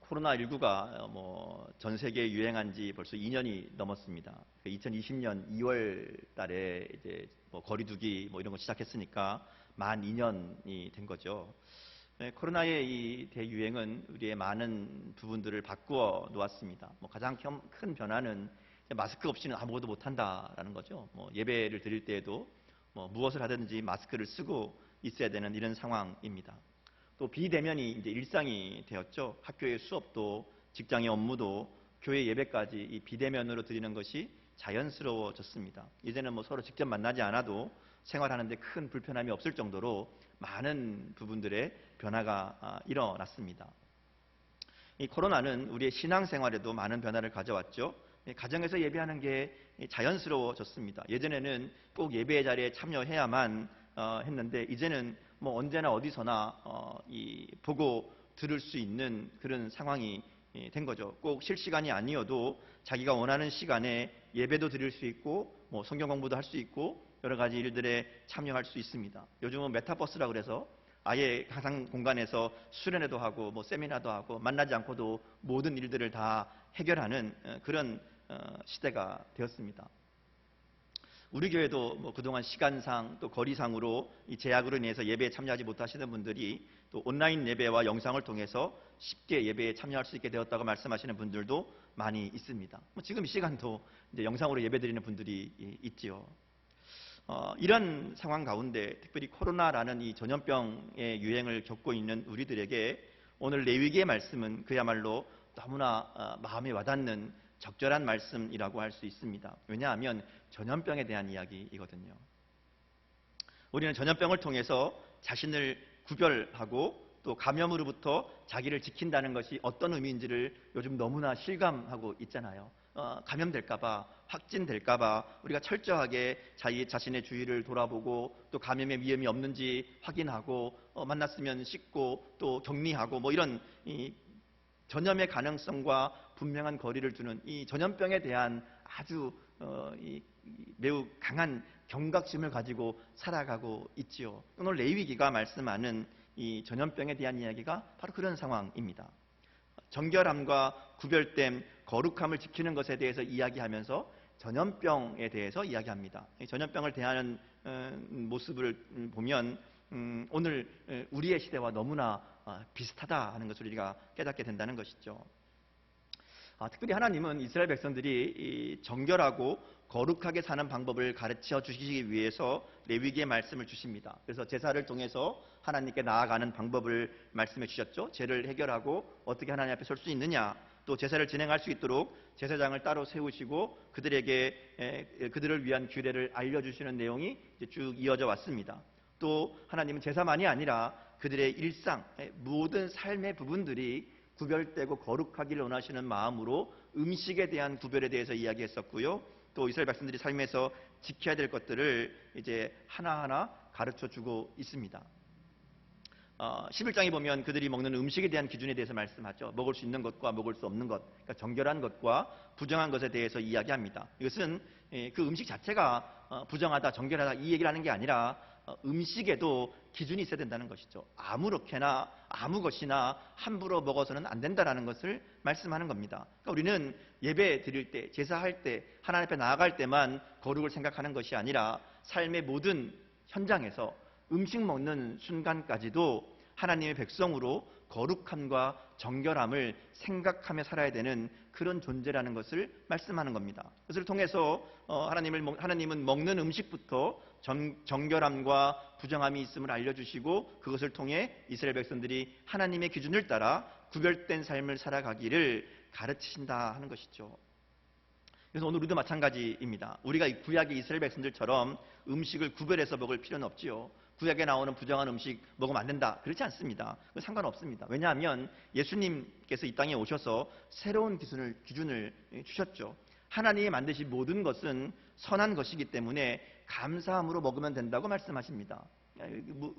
코로나19가 전 세계에 유행한 지 벌써 2년이 넘었습니다. 2020년 2월 달에 이제 거리두기 이런 거 시작했으니까 만 2년이 된 거죠. 코로나의 이 대유행은 우리의 많은 부분들을 바꾸어 놓았습니다. 가장 큰 변화는 마스크 없이는 아무것도 못한다라는 거죠. 예배를 드릴 때에도 무엇을 하든지 마스크를 쓰고 있어야 되는 이런 상황입니다. 또 비대면이 이제 일상이 되었죠. 학교의 수업도, 직장의 업무도, 교회 예배까지 이 비대면으로 드리는 것이 자연스러워졌습니다. 이제는 서로 직접 만나지 않아도 생활하는데 큰 불편함이 없을 정도로 많은 부분들의 변화가 일어났습니다. 이 코로나는 우리의 신앙생활에도 많은 변화를 가져왔죠. 가정에서 예배하는 게 자연스러워졌습니다. 예전에는 꼭 예배의 자리에 참여해야만 했는데 이제는 언제나 어디서나 보고 들을 수 있는 그런 상황이 된 거죠. 꼭 실시간이 아니어도 자기가 원하는 시간에 예배도 드릴 수 있고 성경 공부도 할 수 있고 여러 가지 일들에 참여할 수 있습니다. 요즘은 메타버스라고 그래서 아예 가상 공간에서 수련회도 하고 세미나도 하고 만나지 않고도 모든 일들을 다 해결하는 그런 시대가 되었습니다. 우리 교회도 그동안 시간상 또 거리상으로 이 제약으로 인해서 예배에 참여하지 못하시는 분들이 또 온라인 예배와 영상을 통해서 쉽게 예배에 참여할 수 있게 되었다고 말씀하시는 분들도 많이 있습니다. 지금 이 시간도 이제 영상으로 예배드리는 분들이 있지요. 이런 상황 가운데 특별히 코로나라는 이 전염병의 유행을 겪고 있는 우리들에게 오늘 레위기의 말씀은 그야말로 너무나 마음에 와닿는 적절한 말씀이라고 할 수 있습니다. 왜냐하면 전염병에 대한 이야기이거든요. 우리는 전염병을 통해서 자신을 구별하고 또 감염으로부터 자기를 지킨다는 것이 어떤 의미인지를 요즘 너무나 실감하고 있잖아요. 감염될까봐, 확진될까봐 우리가 철저하게 자신의 주위를 돌아보고 또 감염의 위험이 없는지 확인하고 만났으면 씻고 또 격리하고 이런 전염의 가능성과 분명한 거리를 두는 이 전염병에 대한 아주 매우 강한 경각심을 가지고 살아가고 있지요. 오늘 레위기가 말씀하는 이 전염병에 대한 이야기가 바로 그런 상황입니다. 정결함과 구별됨, 거룩함을 지키는 것에 대해서 이야기하면서 전염병에 대해서 이야기합니다. 전염병을 대하는 모습을 보면 오늘 우리의 시대와 너무나 비슷하다 하는 것을 우리가 깨닫게 된다는 것이죠. 특별히 하나님은 이스라엘 백성들이 정결하고 거룩하게 사는 방법을 가르쳐 주시기 위해서 레위기의 말씀을 주십니다. 그래서 제사를 통해서 하나님께 나아가는 방법을 말씀해 주셨죠. 죄를 해결하고 어떻게 하나님 앞에 설 수 있느냐, 또 제사를 진행할 수 있도록 제사장을 따로 세우시고 그들을 위한 규례를 알려주시는 내용이 쭉 이어져 왔습니다. 또 하나님은 제사만이 아니라 그들의 일상, 모든 삶의 부분들이 구별되고 거룩하기를 원하시는 마음으로 음식에 대한 구별에 대해서 이야기했었고요. 또 이스라엘 백성들이 삶에서 지켜야 될 것들을 이제 하나하나 가르쳐주고 있습니다. 11장에 보면 그들이 먹는 음식에 대한 기준에 대해서 말씀하죠. 먹을 수 있는 것과 먹을 수 없는 것, 그러니까 정결한 것과 부정한 것에 대해서 이야기합니다. 이것은 그 음식 자체가 부정하다, 정결하다 이 얘기를 하는 게 아니라 음식에도 기준이 있어야 된다는 것이죠. 아무렇게나 아무 것이나 함부로 먹어서는 안 된다는 것을 말씀하는 겁니다. 그러니까 우리는 예배 드릴 때, 제사할 때, 하나님 앞에 나아갈 때만 거룩을 생각하는 것이 아니라 삶의 모든 현장에서 음식 먹는 순간까지도 하나님의 백성으로 거룩함과 정결함을 생각하며 살아야 되는 그런 존재라는 것을 말씀하는 겁니다. 그것을 통해서 하나님은 먹는 음식부터 정결함과 부정함이 있음을 알려주시고 그것을 통해 이스라엘 백성들이 하나님의 기준을 따라 구별된 삶을 살아가기를 가르치신다 하는 것이죠. 그래서 오늘 우리도 마찬가지입니다. 우리가 구약의 이스라엘 백성들처럼 음식을 구별해서 먹을 필요는 없지요. 구약에 나오는 부정한 음식 먹으면 안 된다. 그렇지 않습니다. 상관없습니다. 왜냐하면 예수님께서 이 땅에 오셔서 새로운 기준을 주셨죠. 하나님이 만드신 모든 것은 선한 것이기 때문에 감사함으로 먹으면 된다고 말씀하십니다.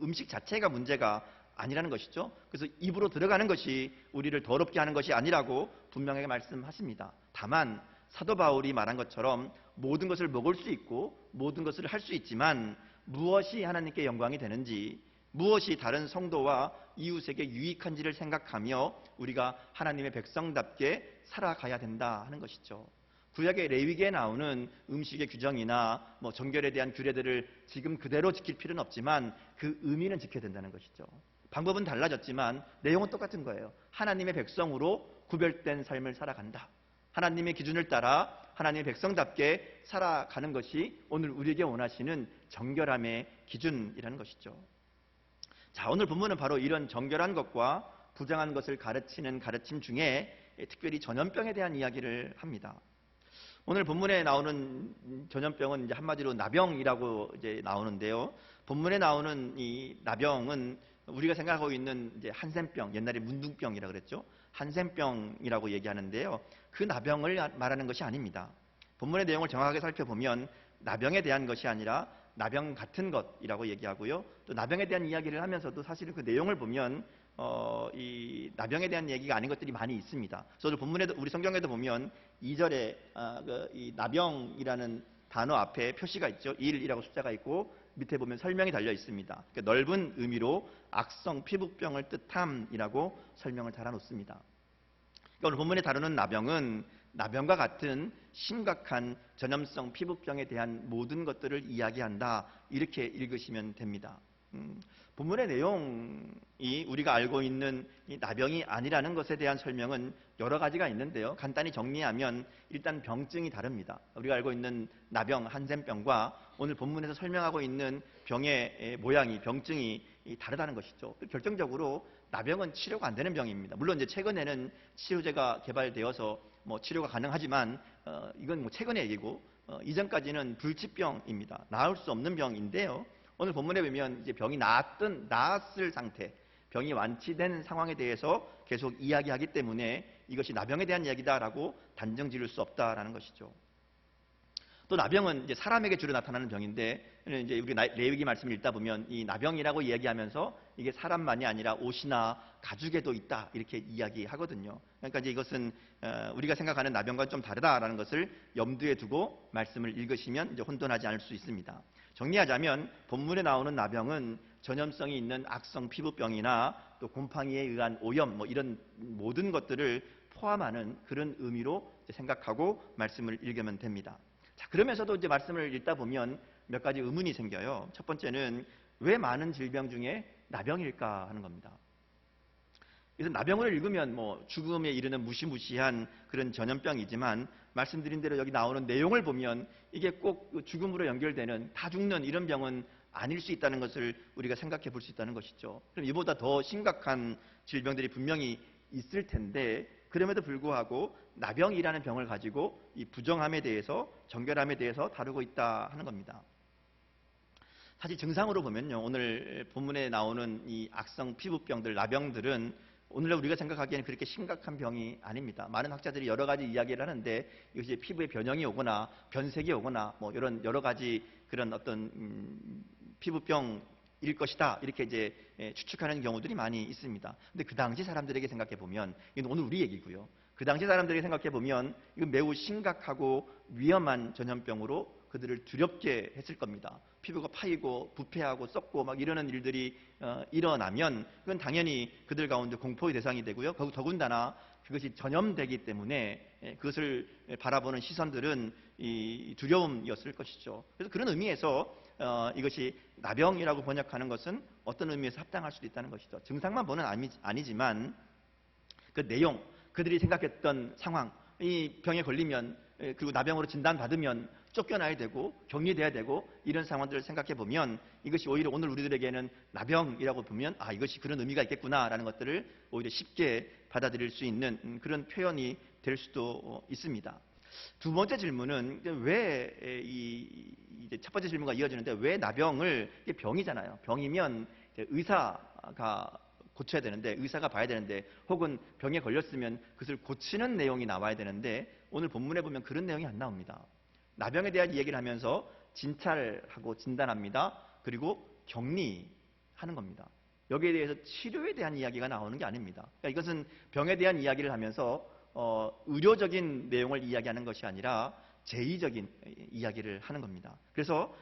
음식 자체가 문제가 아니라는 것이죠. 그래서 입으로 들어가는 것이 우리를 더럽게 하는 것이 아니라고 분명하게 말씀하십니다. 다만 사도 바울이 말한 것처럼 모든 것을 먹을 수 있고 모든 것을 할 수 있지만 무엇이 하나님께 영광이 되는지 무엇이 다른 성도와 이웃에게 유익한지를 생각하며 우리가 하나님의 백성답게 살아가야 된다 하는 것이죠. 구약의 레위기에 나오는 음식의 규정이나 정결에 대한 규례들을 지금 그대로 지킬 필요는 없지만 그 의미는 지켜야 된다는 것이죠. 방법은 달라졌지만 내용은 똑같은 거예요. 하나님의 백성으로 구별된 삶을 살아간다. 하나님의 기준을 따라 하나님의 백성답게 살아가는 것이 오늘 우리에게 원하시는 정결함의 기준이라는 것이죠. 자, 오늘 본문은 바로 이런 정결한 것과 부정한 것을 가르치는 가르침 중에 특별히 전염병에 대한 이야기를 합니다. 오늘 본문에 나오는 전염병은 이제 한마디로 나병이라고 이제 나오는데요. 본문에 나오는 이 나병은 우리가 생각하고 있는 이제 한센병, 옛날에 문둥병이라 그랬죠. 한센병이라고 얘기하는데요. 그 나병을 말하는 것이 아닙니다. 본문의 내용을 정확하게 살펴보면 나병에 대한 것이 아니라 나병 같은 것이라고 얘기하고요. 또 나병에 대한 이야기를 하면서도 사실은 그 내용을 보면 이 나병에 대한 얘기가 아닌 것들이 많이 있습니다. 그래서 본문에도 우리 성경에도 보면 2절에 이 나병이라는 단어 앞에 표시가 있죠. 1이라고 숫자가 있고 밑에 보면 설명이 달려 있습니다. 그러니까 넓은 의미로 악성 피부병을 뜻함이라고 설명을 달아놓습니다. 그러니까 오늘 본문에 다루는 나병은 나병과 같은 심각한 전염성 피부병에 대한 모든 것들을 이야기한다. 이렇게 읽으시면 됩니다. 본문의 내용이 우리가 알고 있는 이 나병이 아니라는 것에 대한 설명은 여러 가지가 있는데요. 간단히 정리하면 일단 병증이 다릅니다. 우리가 알고 있는 나병, 한센병과 오늘 본문에서 설명하고 있는 병의 모양이, 병증이 다르다는 것이죠. 결정적으로 나병은 치료가 안 되는 병입니다. 물론 이제 최근에는 치료제가 개발되어서 치료가 가능하지만 이건 최근의 얘기고 이전까지는 불치병입니다. 나을 수 없는 병인데요. 오늘 본문에 보면 이제 병이 나았을 상태, 병이 완치된 상황에 대해서 계속 이야기하기 때문에 이것이 나병에 대한 이야기다라고 단정 지을 수 없다라는 것이죠. 또 나병은 이제 사람에게 주로 나타나는 병인데 이제 우리 레위기 말씀을 읽다 보면 이 나병이라고 이야기하면서 이게 사람만이 아니라 옷이나 가죽에도 있다 이렇게 이야기하거든요. 그러니까 이제 이것은 우리가 생각하는 나병과 좀 다르다라는 것을 염두에 두고 말씀을 읽으시면 이제 혼돈하지 않을 수 있습니다. 정리하자면 본문에 나오는 나병은 전염성이 있는 악성 피부병이나 또 곰팡이에 의한 오염 이런 모든 것들을 포함하는 그런 의미로 생각하고 말씀을 읽으면 됩니다. 자, 그러면서도 이제 말씀을 읽다 보면 몇 가지 의문이 생겨요. 첫 번째는 왜 많은 질병 중에 나병일까 하는 겁니다. 그래서 나병을 읽으면 죽음에 이르는 무시무시한 그런 전염병이지만 말씀드린 대로 여기 나오는 내용을 보면 이게 꼭 죽음으로 연결되는 다 죽는 이런 병은 아닐 수 있다는 것을 우리가 생각해 볼 수 있다는 것이죠. 그럼 이보다 더 심각한 질병들이 분명히 있을 텐데 그럼에도 불구하고 나병이라는 병을 가지고 이 부정함에 대해서 정결함에 대해서 다루고 있다 하는 겁니다. 사실 증상으로 보면요. 오늘 본문에 나오는 이 악성 피부병들, 나병들은 오늘날 우리가 생각하기에는 그렇게 심각한 병이 아닙니다. 많은 학자들이 여러 가지 이야기를 하는데 이것이 피부에 변형이 오거나 변색이 오거나 이런 여러 가지 그런 어떤 피부병일 것이다 이렇게 이제 추측하는 경우들이 많이 있습니다. 근데 그 당시 사람들에게 생각해 보면 이건 오늘 우리 얘기고요. 그 당시 사람들에게 생각해 보면 이건 매우 심각하고 위험한 전염병으로 그들을 두렵게 했을 겁니다. 피부가 파이고 부패하고 썩고 막 이러는 일들이 일어나면 그건 당연히 그들 가운데 공포의 대상이 되고요. 더군다나 그것이 전염되기 때문에 그것을 바라보는 시선들은 이 두려움이었을 것이죠. 그래서 그런 의미에서 이것이 나병이라고 번역하는 것은 어떤 의미에서 합당할 수도 있다는 것이죠. 증상만 보는 아니지만 그 내용, 그들이 생각했던 상황, 이 병에 걸리면 그리고 나병으로 진단받으면 쫓겨나야 되고 격리돼야 되고 이런 상황들을 생각해 보면 이것이 오히려 오늘 우리들에게는 나병이라고 보면 이것이 그런 의미가 있겠구나라는 것들을 오히려 쉽게 받아들일 수 있는 그런 표현이 될 수도 있습니다. 두 번째 질문은 왜 이제 첫 번째 질문과 이어지는데 왜 나병을 이게 병이잖아요. 병이면 의사가 고쳐야 되는데 의사가 봐야 되는데 혹은 병에 걸렸으면 그것을 고치는 내용이 나와야 되는데 오늘 본문에 보면 그런 내용이 안 나옵니다. 나병에 대한 이야기를 하면서 진찰하고 진단합니다. 그리고 격리하는 겁니다. 여기에 대해서 치료에 대한 이야기가 나오는 게 아닙니다. 그러니까 이것은 병에 대한 이야기를 하면서 의료적인 내용을 이야기하는 것이 아니라 제의적인 이야기를 하는 겁니다. 그래서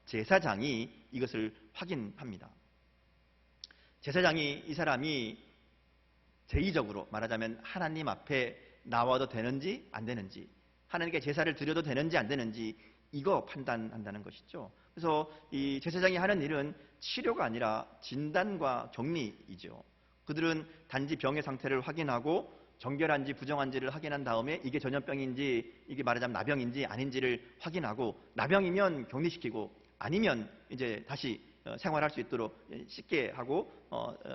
제사장이 이것을 확인합니다. 제사장이 이 사람이 제의적으로 말하자면 하나님 앞에 나와도 되는지 안 되는지, 하나님께 제사를 드려도 되는지 안 되는지 이거 판단한다는 것이죠. 그래서 이 제사장이 하는 일은 치료가 아니라 진단과 격리이죠. 그들은 단지 병의 상태를 확인하고 정결한지 부정한지를 확인한 다음에 이게 전염병인지 이게 말하자면 나병인지 아닌지를 확인하고, 나병이면 격리시키고 아니면 이제 다시 생활할 수 있도록 쉽게 하고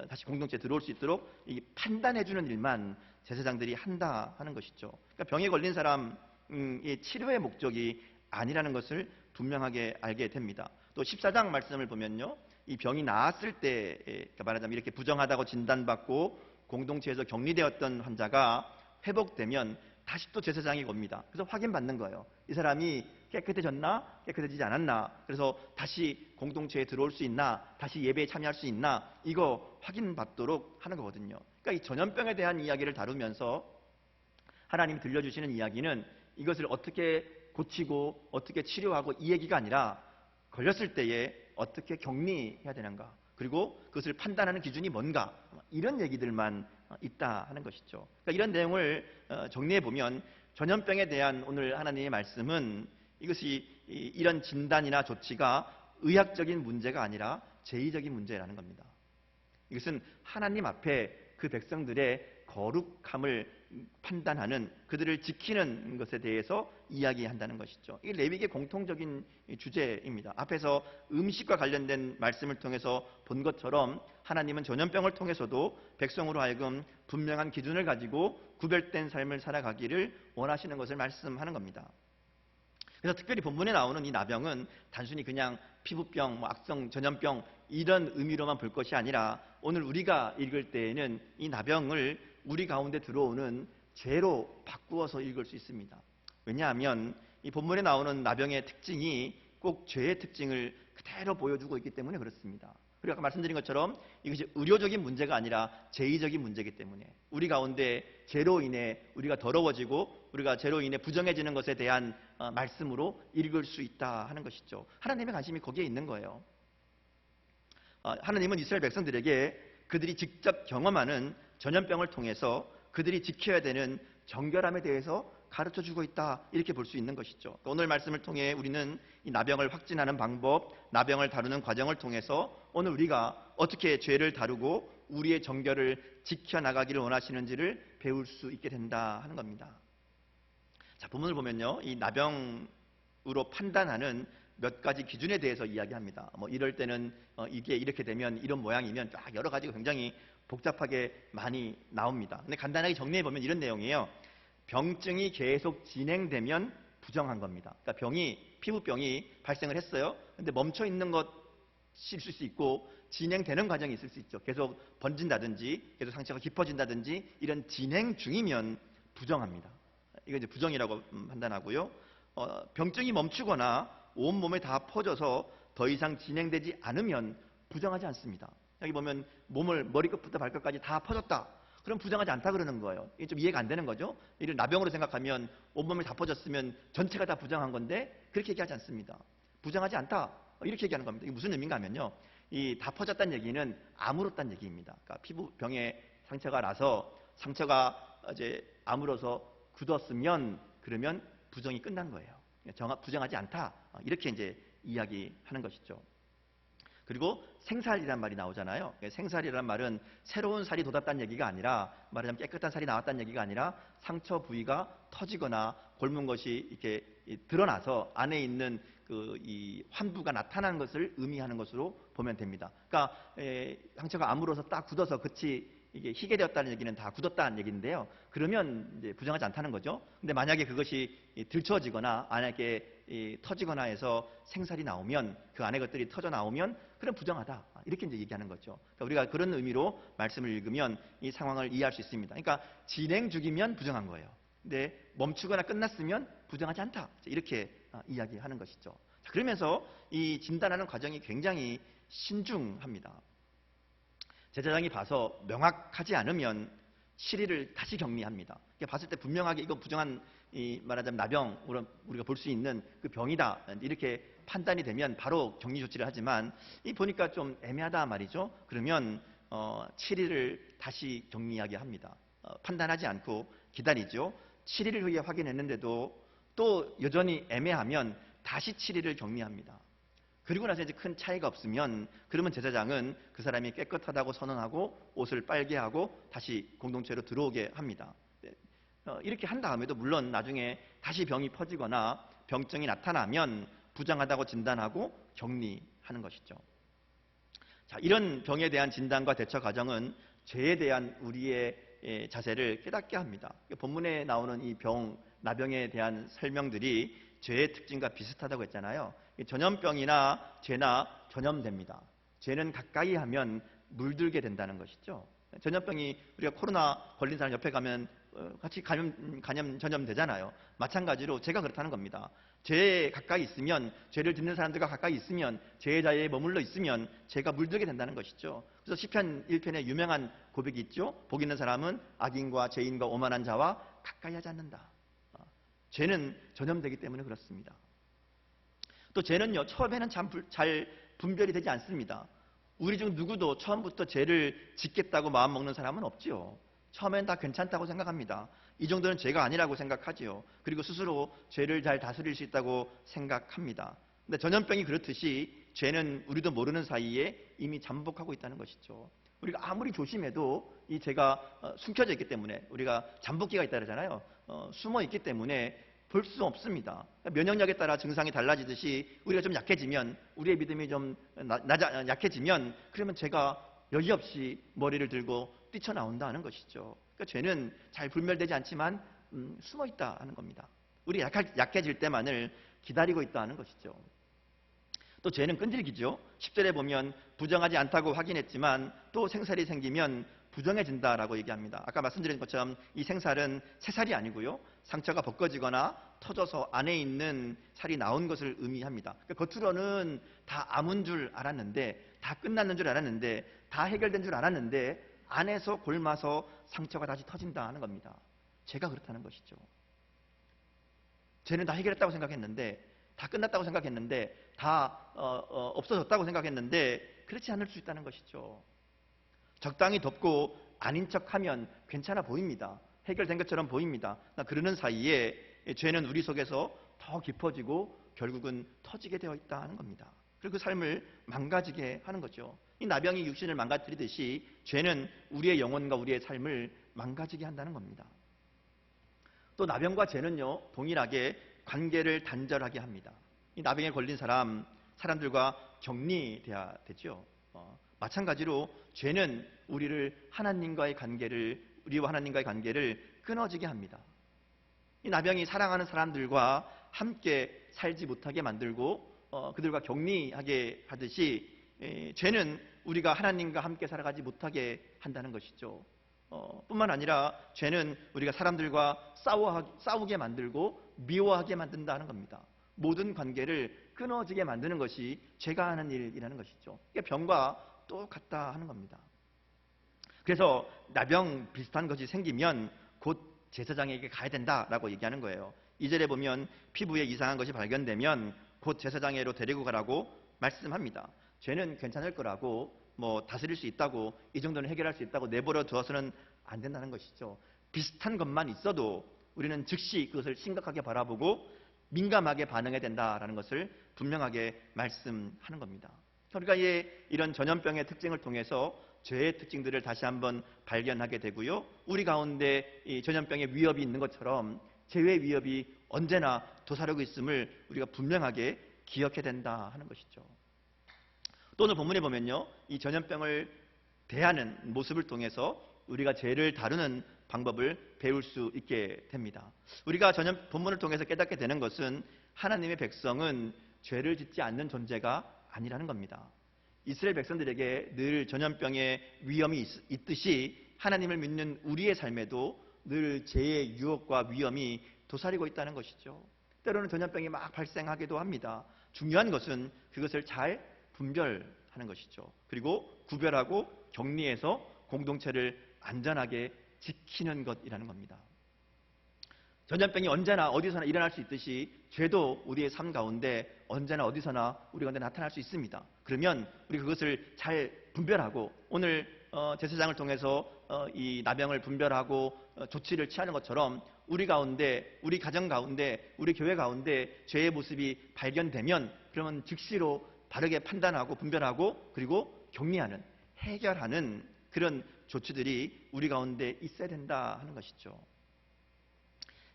다시 공동체에 들어올 수 있도록 이 판단해주는 일만 제사장들이 한다 하는 것이죠. 그러니까 병에 걸린 사람의 치료의 목적이 아니라는 것을 분명하게 알게 됩니다. 또 14장 말씀을 보면요, 이 병이 나았을 때 그러니까 말하자면 이렇게 부정하다고 진단받고 공동체에서 격리되었던 환자가 회복되면 다시 또 제사장이 옵니다. 그래서 확인받는 거예요. 이 사람이 깨끗해졌나 깨끗해지지 않았나, 그래서 다시 공동체에 들어올 수 있나, 다시 예배에 참여할 수 있나, 이거 확인받도록 하는 거거든요. 그러니까 이 전염병에 대한 이야기를 다루면서 하나님이 들려주시는 이야기는 이것을 어떻게 고치고 어떻게 치료하고 이 얘기가 아니라 걸렸을 때에 어떻게 격리해야 되는가, 그리고 그것을 판단하는 기준이 뭔가, 이런 얘기들만 있다 하는 것이죠. 그러니까 이런 내용을 정리해 보면 전염병에 대한 오늘 하나님의 말씀은 이것이 이런 진단이나 조치가 의학적인 문제가 아니라 제의적인 문제라는 겁니다. 이것은 하나님 앞에 그 백성들의 거룩함을 판단하는, 그들을 지키는 것에 대해서 이야기한다는 것이죠. 이게 레위기의 공통적인 주제입니다. 앞에서 음식과 관련된 말씀을 통해서 본 것처럼 하나님은 전염병을 통해서도 백성으로 하여금 분명한 기준을 가지고 구별된 삶을 살아가기를 원하시는 것을 말씀하는 겁니다. 그래서 특별히 본문에 나오는 이 나병은 단순히 그냥 피부병, 악성 전염병 이런 의미로만 볼 것이 아니라 오늘 우리가 읽을 때에는 이 나병을 우리 가운데 들어오는 죄로 바꾸어서 읽을 수 있습니다. 왜냐하면 이 본문에 나오는 나병의 특징이 꼭 죄의 특징을 그대로 보여주고 있기 때문에 그렇습니다. 그리고 아까 말씀드린 것처럼 이것이 의료적인 문제가 아니라 제의적인 문제이기 때문에 우리 가운데 죄로 인해 우리가 더러워지고 우리가 죄로 인해 부정해지는 것에 대한 말씀으로 읽을 수 있다 하는 것이죠. 하나님의 관심이 거기에 있는 거예요. 하나님은 이스라엘 백성들에게 그들이 직접 경험하는 전염병을 통해서 그들이 지켜야 되는 정결함에 대해서 가르쳐주고 있다, 이렇게 볼 수 있는 것이죠. 오늘 말씀을 통해 우리는 이 나병을 확진하는 방법, 나병을 다루는 과정을 통해서 오늘 우리가 어떻게 죄를 다루고 우리의 정결을 지켜나가기를 원하시는지를 배울 수 있게 된다 하는 겁니다. 자, 본문을 보면요, 이 나병으로 판단하는 몇 가지 기준에 대해서 이야기합니다. 이럴 때는 이게 이렇게 되면 이런 모양이면 쫙 여러 가지가 굉장히 복잡하게 많이 나옵니다. 근데 간단하게 정리해 보면 이런 내용이에요. 병증이 계속 진행되면 부정한 겁니다. 그러니까 피부병이 발생을 했어요. 근데 멈춰 있는 것이 있을 수 있고 진행되는 과정이 있을 수 있죠. 계속 번진다든지 계속 상처가 깊어진다든지 이런 진행 중이면 부정합니다. 이거 이제 부정이라고 판단하고요. 병증이 멈추거나 온몸에 다 퍼져서 더 이상 진행되지 않으면 부정하지 않습니다. 여기 보면 머리끝부터 발끝까지 다 퍼졌다, 그럼 부정하지 않다 그러는 거예요. 이게 좀 이해가 안 되는 거죠. 이를 나병으로 생각하면 온몸이 다 퍼졌으면 전체가 다 부정한 건데 그렇게 얘기하지 않습니다. 부정하지 않다, 이렇게 얘기하는 겁니다. 이게 무슨 의미인가 하면요, 이 다 퍼졌다는 얘기는 아물었다는 얘기입니다. 그러니까 피부병에 상처가 나서 상처가 이제 아물어서 굳었으면 그러면 부정이 끝난 거예요. 부정하지 않다, 이렇게 이제 이야기하는 것이죠. 그리고 생살이란 말이 나오잖아요. 생살이란 말은 새로운 살이 돋았다는 얘기가 아니라, 말하자면 깨끗한 살이 나왔다는 얘기가 아니라 상처 부위가 터지거나 곪은 것이 이렇게 드러나서 안에 있는 이 환부가 나타나는 것을 의미하는 것으로 보면 됩니다. 그러니까 상처가 아물어서 딱 굳어서 끝이 이게 희게 되었다는 얘기는 다 굳었다는 얘기인데요. 그러면 이제 부정하지 않다는 거죠. 근데 만약에 그것이 들춰지거나 안에 터지거나 해서 생살이 나오면, 그 안에 것들이 터져 나오면 그럼 부정하다, 이렇게 이제 얘기하는 거죠. 그러니까 우리가 그런 의미로 말씀을 읽으면 이 상황을 이해할 수 있습니다. 그러니까 진행 중이면 부정한 거예요. 근데 멈추거나 끝났으면 부정하지 않다, 이렇게 이야기하는 것이죠. 자, 그러면서 이 진단하는 과정이 굉장히 신중합니다. 제사장이 봐서 명확하지 않으면 7일을 다시 격리합니다. 봤을 때 분명하게 이거 부정한, 말하자면 나병으로 우리가 볼 수 있는 그 병이다, 이렇게 판단이 되면 바로 격리 조치를 하지만 이 보니까 좀 애매하다 말이죠. 그러면 7일을 다시 격리하게 합니다. 판단하지 않고 기다리죠. 7일 후에 확인했는데도 또 여전히 애매하면 다시 7일을 격리합니다. 그리고 나서 이제 큰 차이가 없으면 그러면 제사장은 그 사람이 깨끗하다고 선언하고 옷을 빨게 하고 다시 공동체로 들어오게 합니다. 이렇게 한 다음에도 물론 나중에 다시 병이 퍼지거나 병증이 나타나면 부정하다고 진단하고 격리하는 것이죠. 자, 이런 병에 대한 진단과 대처 과정은 죄에 대한 우리의 자세를 깨닫게 합니다. 본문에 나오는 이 나병에 대한 설명들이 죄의 특징과 비슷하다고 했잖아요. 전염병이나 죄나 전염됩니다. 죄는 가까이 하면 물들게 된다는 것이죠. 전염병이 우리가 코로나 걸린 사람 옆에 가면 같이 전염되잖아요. 마찬가지로 죄가 그렇다는 겁니다. 죄에 가까이 있으면, 죄를 짓는 사람들과 가까이 있으면, 죄의 자리에 머물러 있으면 죄가 물들게 된다는 것이죠. 그래서 시편 1편에 유명한 고백이 있죠. 복 있는 사람은 악인과 죄인과 오만한 자와 가까이 하지 않는다. 죄는 전염되기 때문에 그렇습니다. 또 죄는요, 처음에는 잘 분별이 되지 않습니다. 우리 중 누구도 처음부터 죄를 짓겠다고 마음먹는 사람은 없지요. 처음엔 다 괜찮다고 생각합니다. 이 정도는 죄가 아니라고 생각하지요. 그리고 스스로 죄를 잘 다스릴 수 있다고 생각합니다. 근데 전염병이 그렇듯이 죄는 우리도 모르는 사이에 이미 잠복하고 있다는 것이죠. 우리가 아무리 조심해도 이 죄가 숨겨져 있기 때문에, 우리가 잠복기가 있다 그러잖아요. 숨어 있기 때문에 볼 수 없습니다. 면역력에 따라 증상이 달라지듯이 우리가 좀 약해지면, 우리의 믿음이 좀 약해지면, 그러면 죄가 여지없이 머리를 들고 뛰쳐나온다는 것이죠. 그러니까 죄는 잘 불멸되지 않지만 숨어 있다는 겁니다. 우리가 약해질 때만을 기다리고 있다는 것이죠. 또 죄는 끈질기죠. 10절에 보면 부정하지 않다고 확인했지만 또 생살이 생기면 부정해진다라고 얘기합니다. 아까 말씀드린 것처럼 이 생살은 새살이 아니고요, 상처가 벗겨지거나 터져서 안에 있는 살이 나온 것을 의미합니다. 그러니까 겉으로는 다 아문 줄 알았는데, 다 끝났는 줄 알았는데, 다 해결된 줄 알았는데 안에서 골마서 상처가 다시 터진다는 겁니다. 죄가 그렇다는 것이죠. 죄는 다 해결했다고 생각했는데, 다 끝났다고 생각했는데, 다 없어졌다고 생각했는데 그렇지 않을 수 있다는 것이죠. 적당히 덮고 아닌 척하면 괜찮아 보입니다. 해결된 것처럼 보입니다. 그러는 사이에 죄는 우리 속에서 더 깊어지고 결국은 터지게 되어 있다는 겁니다. 그리고 그 삶을 망가지게 하는 거죠. 이 나병이 육신을 망가뜨리듯이 죄는 우리의 영혼과 우리의 삶을 망가지게 한다는 겁니다. 또 나병과 죄는요, 동일하게 관계를 단절하게 합니다. 이 나병에 걸린 사람들과 격리돼야 되죠. 마찬가지로 죄는 우리와 하나님과의 관계를 끊어지게 합니다. 이 나병이 사랑하는 사람들과 함께 살지 못하게 만들고 그들과 격리하게 하듯이 죄는 우리가 하나님과 함께 살아가지 못하게 한다는 것이죠. 뿐만 아니라 죄는 우리가 사람들과 싸우게 만들고 미워하게 만든다는 겁니다. 모든 관계를 끊어지게 만드는 것이 죄가 하는 일이라는 것이죠. 이게 병과 똑같다 하는 겁니다. 그래서 나병 비슷한 것이 생기면 곧 제사장에게 가야 된다라고 얘기하는 거예요. 2절에 보면 피부에 이상한 것이 발견되면 곧 제사장에로 데리고 가라고 말씀합니다. 죄는 괜찮을 거라고, 다스릴 수 있다고, 이 정도는 해결할 수 있다고 내버려 두어서는 안 된다는 것이죠. 비슷한 것만 있어도 우리는 즉시 그것을 심각하게 바라보고 민감하게 반응해야 된다라는 것을 분명하게 말씀하는 겁니다. 우리가 이런 전염병의 특징을 통해서 죄의 특징들을 다시 한번 발견하게 되고요, 우리 가운데 이 전염병의 위협이 있는 것처럼 죄의 위협이 언제나 도사리고 있음을 우리가 분명하게 기억해야 된다 하는 것이죠. 또 오늘 본문에 보면요, 이 전염병을 대하는 모습을 통해서 우리가 죄를 다루는 방법을 배울 수 있게 됩니다. 우리가 본문을 통해서 깨닫게 되는 것은 하나님의 백성은 죄를 짓지 않는 존재가 아니라는 겁니다. 이스라엘 백성들에게 늘 전염병의 위험이 있듯이 하나님을 믿는 우리의 삶에도 늘 죄의 유혹과 위험이 도사리고 있다는 것이죠. 때로는 전염병이 막 발생하기도 합니다. 중요한 것은 그것을 잘 분별하는 것이죠. 그리고 구별하고 격리해서 공동체를 안전하게 지키는 것이라는 겁니다. 전염병이 언제나 어디서나 일어날 수 있듯이 죄도 우리의 삶 가운데 언제나 어디서나 우리 가운데 나타날 수 있습니다. 그러면 우리 그것을 잘 분별하고 오늘 제사장을 통해서 이 나병을 분별하고 조치를 취하는 것처럼 우리 가운데, 우리 가정 가운데, 우리 교회 가운데 죄의 모습이 발견되면 그러면 즉시로 바르게 판단하고 분별하고 그리고 격리하는, 해결하는 그런 조치들이 우리 가운데 있어야 된다 하는 것이죠.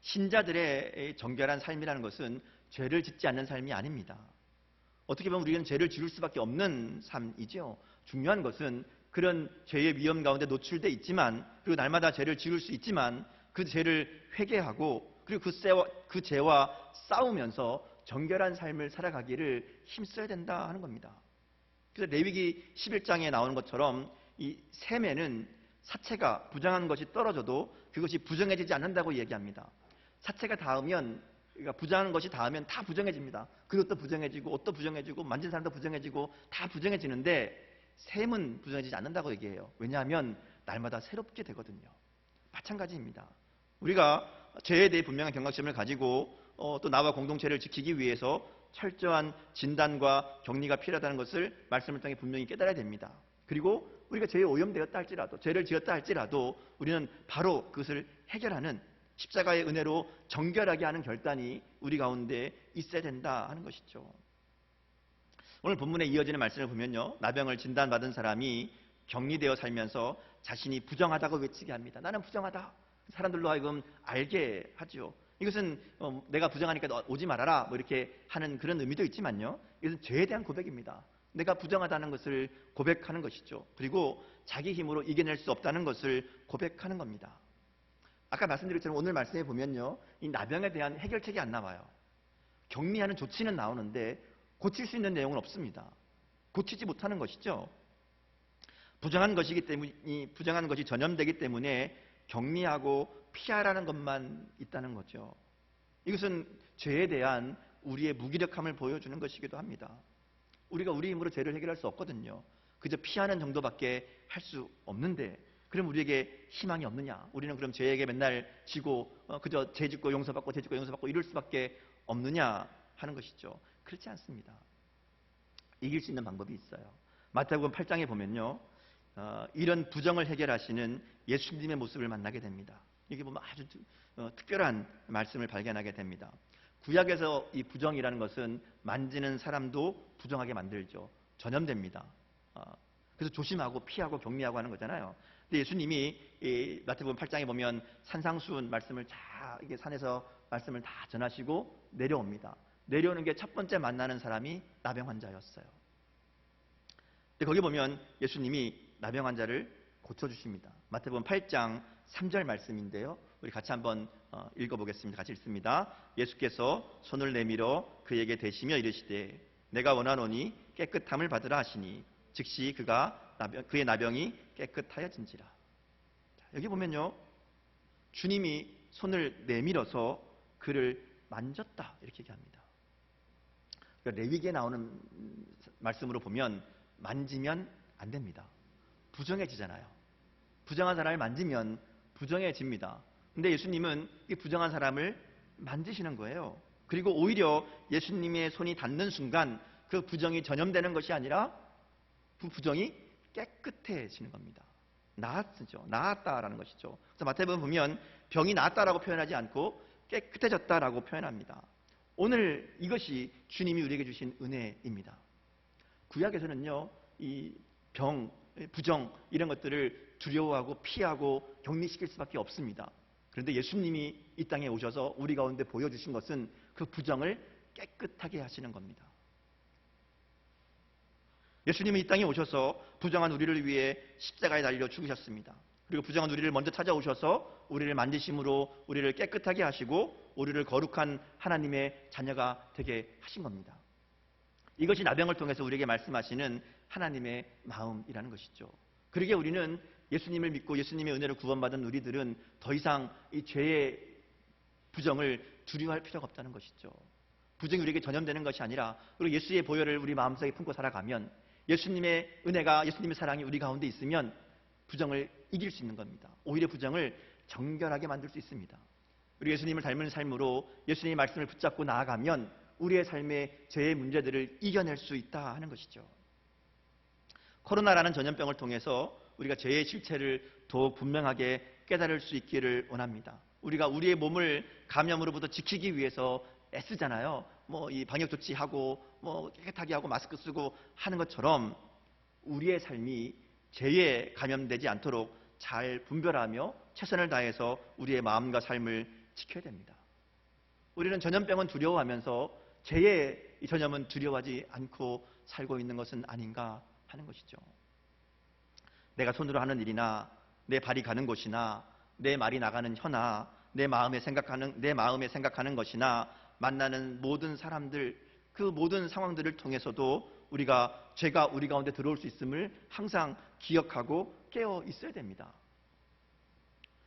신자들의 정결한 삶이라는 것은 죄를 짓지 않는 삶이 아닙니다. 어떻게 보면 우리는 죄를 지을 수밖에 없는 삶이죠. 중요한 것은 그런 죄의 위험 가운데 노출돼 있지만, 그리고 날마다 죄를 지을 수 있지만 그 죄를 회개하고 그리고 그 죄와 싸우면서 정결한 삶을 살아가기를 힘써야 된다 하는 겁니다. 그래서 레위기 11장에 나오는 것처럼 이 셈에는 사체가 부정한 것이 떨어져도 그것이 부정해지지 않는다고 얘기합니다. 사체가 닿으면, 그러니까 부정한 것이 닿으면 다 부정해집니다. 그것도 부정해지고 옷도 부정해지고 만진 사람도 부정해지고 다 부정해지는데 셈은 부정해지지 않는다고 얘기해요. 왜냐하면 날마다 새롭게 되거든요. 마찬가지입니다. 우리가 죄에 대해 분명한 경각심을 가지고 또 나와 공동체를 지키기 위해서 철저한 진단과 격리가 필요하다는 것을 말씀을 통해 분명히 깨달아야 됩니다. 그리고 우리가 죄에 오염되었다 할지라도, 죄를 지었다 할지라도 우리는 바로 그것을 해결하는, 십자가의 은혜로 정결하게 하는 결단이 우리 가운데 있어야 된다 하는 것이죠. 오늘 본문에 이어지는 말씀을 보면요, 나병을 진단받은 사람이 격리되어 살면서 자신이 부정하다고 외치게 합니다. 나는 부정하다. 사람들로 하여금 알게 하죠. 이것은 내가 부정하니까 오지 말아라 뭐 이렇게 하는 그런 의미도 있지만요, 이것은 죄에 대한 고백입니다. 내가 부정하다는 것을 고백하는 것이죠. 그리고 자기 힘으로 이겨낼 수 없다는 것을 고백하는 겁니다. 아까 말씀드린 것처럼 오늘 말씀에 보면요, 이 나병에 대한 해결책이 안 나와요. 격리하는 조치는 나오는데 고칠 수 있는 내용은 없습니다. 고치지 못하는 것이죠. 부정한 것이기 때문에, 부정한 것이 전염되기 때문에 격리하고 피하라는 것만 있다는 거죠. 이것은 죄에 대한 우리의 무기력함을 보여주는 것이기도 합니다. 우리가 우리 힘으로 죄를 해결할 수 없거든요. 그저 피하는 정도밖에 할 수 없는데 그럼 우리에게 희망이 없느냐? 우리는 그럼 죄에게 맨날 지고 그저 죄 짓고 용서받고 죄 짓고 용서받고 이럴 수밖에 없느냐 하는 것이죠. 그렇지 않습니다. 이길 수 있는 방법이 있어요. 마태복음 8장에 보면요, 이런 부정을 해결하시는 예수님의 모습을 만나게 됩니다. 여기 보면 아주 특별한 말씀을 발견하게 됩니다. 구약에서 이 부정이라는 것은 만지는 사람도 부정하게 만들죠. 전염됩니다. 그래서 조심하고 피하고 격리하고 하는 거잖아요. 근데 예수님이 이 마태복음 8장에 보면 산상수훈 말씀을 이게 산에서 말씀을 다 전하시고 내려옵니다. 내려오는 게 첫 번째 만나는 사람이 나병 환자였어요. 근데 거기 보면 예수님이 나병 환자를 고쳐주십니다. 마태복음 8장 3절 말씀인데요, 우리 같이 한번 읽어보겠습니다. 같이 읽습니다. 예수께서 손을 내밀어 그에게 대시며 이르시되 내가 원하노니 깨끗함을 받으라 하시니 즉시 그의 나병이 깨끗하여진지라. 여기 보면요, 주님이 손을 내밀어서 그를 만졌다 이렇게 얘기합니다. 그러니까 레위기에 나오는 말씀으로 보면 만지면 안 됩니다. 부정해지잖아요. 부정한 사람을 만지면 부정해집니다. 근데 예수님은 이 부정한 사람을 만지시는 거예요. 그리고 오히려 예수님의 손이 닿는 순간 그 부정이 전염되는 것이 아니라 그 부정이 깨끗해지는 겁니다. 나았죠. 나았다라는 것이죠. 그래서 마태복음 보면 병이 나았다라고 표현하지 않고 깨끗해졌다라고 표현합니다. 오늘 이것이 주님이 우리에게 주신 은혜입니다. 구약에서는요, 이 병, 부정 이런 것들을 두려워하고 피하고 격리시킬 수밖에 없습니다. 그런데 예수님이 이 땅에 오셔서 우리 가운데 보여주신 것은 그 부정을 깨끗하게 하시는 겁니다. 예수님이 이 땅에 오셔서 부정한 우리를 위해 십자가에 달려 죽으셨습니다. 그리고 부정한 우리를 먼저 찾아오셔서 우리를 만지심으로 우리를 깨끗하게 하시고 우리를 거룩한 하나님의 자녀가 되게 하신 겁니다. 이것이 나병을 통해서 우리에게 말씀하시는 하나님의 마음이라는 것이죠. 그러기에 우리는 예수님을 믿고 예수님의 은혜로 구원받은 우리들은 더 이상 이 죄의 부정을 두려워할 필요가 없다는 것이죠. 부정이 우리에게 전염되는 것이 아니라, 그리고 예수의 보혈을 우리 마음속에 품고 살아가면, 예수님의 은혜가, 예수님의 사랑이 우리 가운데 있으면 부정을 이길 수 있는 겁니다. 오히려 부정을 정결하게 만들 수 있습니다. 우리 예수님을 닮은 삶으로 예수님의 말씀을 붙잡고 나아가면 우리의 삶의 죄의 문제들을 이겨낼 수 있다 하는 것이죠. 코로나라는 전염병을 통해서 우리가 죄의 실체를 더욱 분명하게 깨달을 수 있기를 원합니다. 우리가 우리의 몸을 감염으로부터 지키기 위해서 애쓰잖아요. 뭐 이 방역 조치하고 뭐 깨끗하게 하고 마스크 쓰고 하는 것처럼 우리의 삶이 죄에 감염되지 않도록 잘 분별하며 최선을 다해서 우리의 마음과 삶을 지켜야 됩니다. 우리는 전염병은 두려워하면서 죄의 이 전염은 두려워하지 않고 살고 있는 것은 아닌가 하는 것이죠. 내가 손으로 하는 일이나 내 발이 가는 곳이나 내 말이 나가는 혀나 내 마음에 생각하는 것이나 만나는 모든 사람들, 그 모든 상황들을 통해서도 우리가 죄가 우리 가운데 들어올 수 있음을 항상 기억하고 깨어 있어야 됩니다.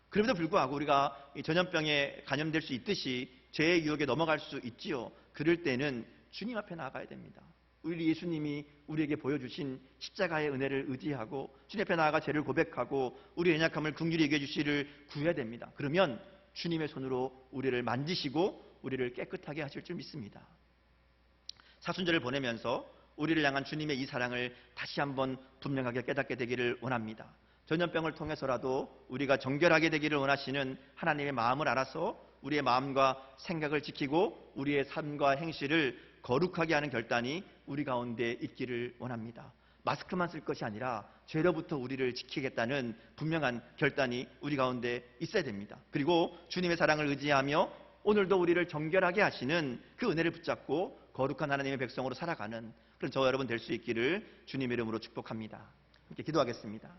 그럼에도 불구하고 우리가 이 전염병에 감염될 수 있듯이 죄의 유혹에 넘어갈 수 있지요. 그럴 때는 주님 앞에 나아가야 됩니다. 우리 예수님이 우리에게 보여주신 십자가의 은혜를 의지하고 주님 앞에 나아가 죄를 고백하고 우리의 연약함을 긍휼히 여겨 주시를 구해야 됩니다. 그러면 주님의 손으로 우리를 만지시고 우리를 깨끗하게 하실 줄 믿습니다. 사순절을 보내면서 우리를 향한 주님의 이 사랑을 다시 한번 분명하게 깨닫게 되기를 원합니다. 전염병을 통해서라도 우리가 정결하게 되기를 원하시는 하나님의 마음을 알아서 우리의 마음과 생각을 지키고 우리의 삶과 행실을 거룩하게 하는 결단이 우리 가운데 있기를 원합니다. 마스크만 쓸 것이 아니라 죄로부터 우리를 지키겠다는 분명한 결단이 우리 가운데 있어야 됩니다. 그리고 주님의 사랑을 의지하며 오늘도 우리를 정결하게 하시는 그 은혜를 붙잡고 거룩한 하나님의 백성으로 살아가는 그런 저와 여러분 될 수 있기를 주님의 이름으로 축복합니다. 함께 기도하겠습니다.